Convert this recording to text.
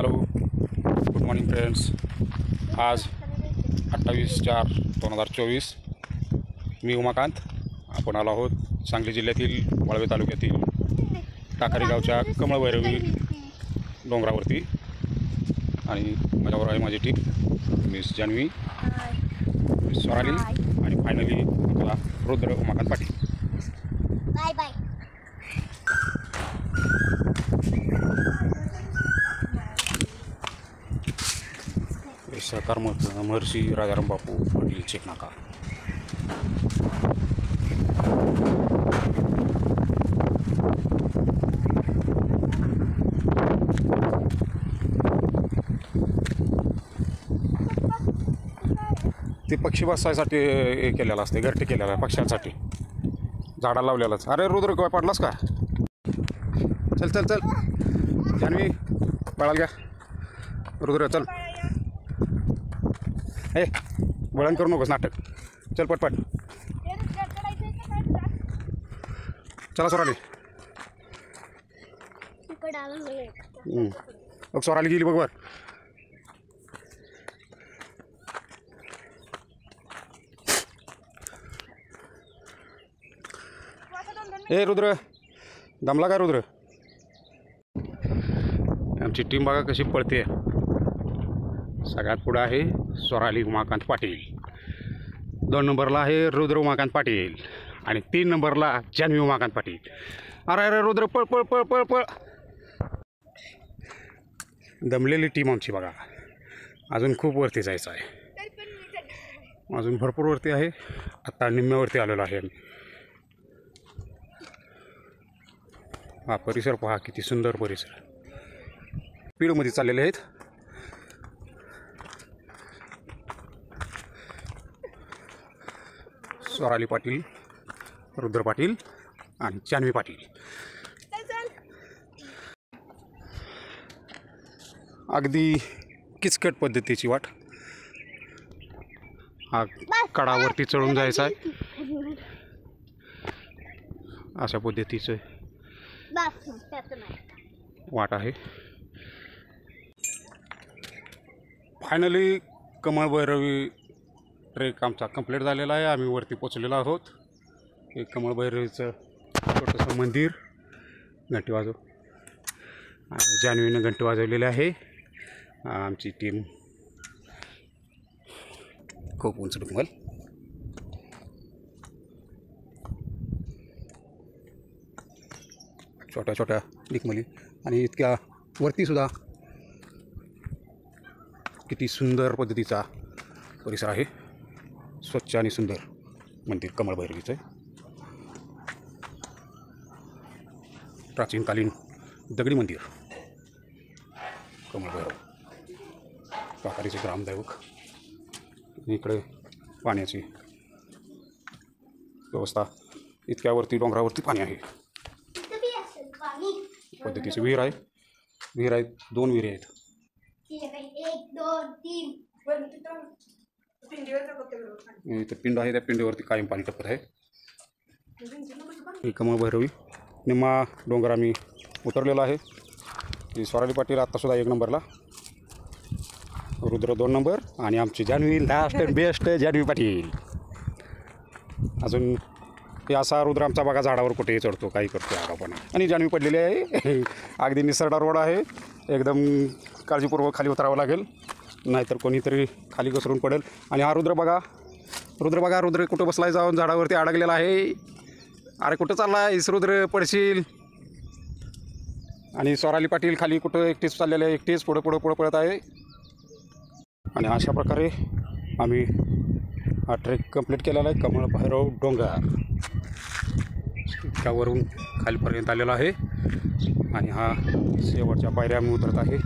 Hello, good morning friends. आज 28/4/2024. मी उमाकांत. आपण आलो आहोत सांगली जिल्ह्यातील वाळवे तालुक्यातील टाकारी गावच्या कमळभैरवी डोंगरावरती. आणि माझ्यावर आहे माझी team, miss Janhavi, miss Swarali आणि फायनली आपला रुद्र उमाकांत पाटील. Bye bye. सहकार महर्षी राजाराम बापू पाटील चेकनाका. ते पक्षी बसायसाठी हे केलेलं असते, घरटे केलेलं आहे पक्ष्यांसाठी, झाडाला लावलेलंच. अरे रुद्र काय पडलास का? चल चल चल जान्हवी, पळाल घ्या. रुद्र चल. ए वळण करू नकोस, नाटक. चल पटपट. चला स्वराली. बघ स्वराली गेली बघ वर. ए रुद्र, दमला का रुद्र? आमची टीम बघा कशी पळते. सगळ्यात पुढं आहे स्वराली उमाकांत पाटील, 2 नंबरला आहे रुद्र उमाकांत पाटील आणि 3 नंबरला जान्हवी उमाकांत पाटील. अरे अरे रुद्र पळ पळ पळ पळ पळ. दमलेली टीम आमची बघा. अजून खूप वरती जायचं आहे, अजून भरपूर वरती आहे. आत्ता निम्म्यावरती आलेलो आहे आम्ही. हा परिसर पहा, किती सुंदर परिसर. स्पीडमध्ये चाललेले आहेत. स्वराली पाटील, रुद्र पाटील आणि जान्हवी पाटील. अगदी किचकट पद्धतीची वाट. हा कडावरती चढून जायचा आहे, अशा पद्धतीचं वाट आहे. फायनली कमळभैरवी ट्रेक आमचा कंप्लीट झालेला आहे. आम्ही वरती पोचलेलो आहोत. हे कमळभैरवीचं छोटंसं मंदिर. घंटी वाजव. आणि जान्हवीनं घंटी वाजवलेली आहे. आमची टीम खूप उंच डोंगर. छोट्या छोट्या डिकमली आणि इतक्या वरतीसुद्धा किती सुंदर पद्धतीचा परिसर आहे. स्वच्छ आणि सुंदर मंदिर कमळभैरवीचं. प्राचीनकालीन दगडी मंदिर कमळभैरव, टाकारीचे ग्रामदैवक. इकडे पाण्याची व्यवस्था. इतक्यावरती डोंगरावरती पाणी आहे. पद्धतीची विहीर आहे. विहीर आहेत, 2 विहिरी आहेत. 1 2 3. इथं पिंड आहे, त्या पिंडीवरती कायम पाणी टपत आहे. ही कमळभैरवी निम्मा डोंगर आम्ही उतरलेला आहे. ही स्वराली पाटील आत्तासुद्धा 1 नंबरला, रुद्र 2 नंबर आणि आमची Janhavi last and best Janhavi Patil. अजून हे असा रुद्र आमचा बघा झाडावर कुठेही चढतो, काही करतो आगापणा. आणि जान्हवी पडलेली आहे. अगदी निसरडा रोड आहे, एकदम काळजीपूर्वक खाली उतरावं लागेल, नाहीतर कोणीतरी खाली घसरून पडेल. आणि हा रुद्र बघा, रुद्र कुठं बसलाय, जाऊन झाडावरती अडकलेला आहे. अरे कुठं चाललाय रुद्र, पडशील. आणि स्वराली पाटील खाली कुठं एकटीच चाललेलं आहे, एकटीच पुढं पुढं पुढं पळत आहे. आणि अशा प्रकारे आम्ही हा ट्रेक कंप्लीट केलेला आहे. कमळभैरव डोंगर इतक्यावरून खालीपर्यंत आलेला आहे. आणि हा शेवटच्या पायऱ्या आम्ही उतरत आहे.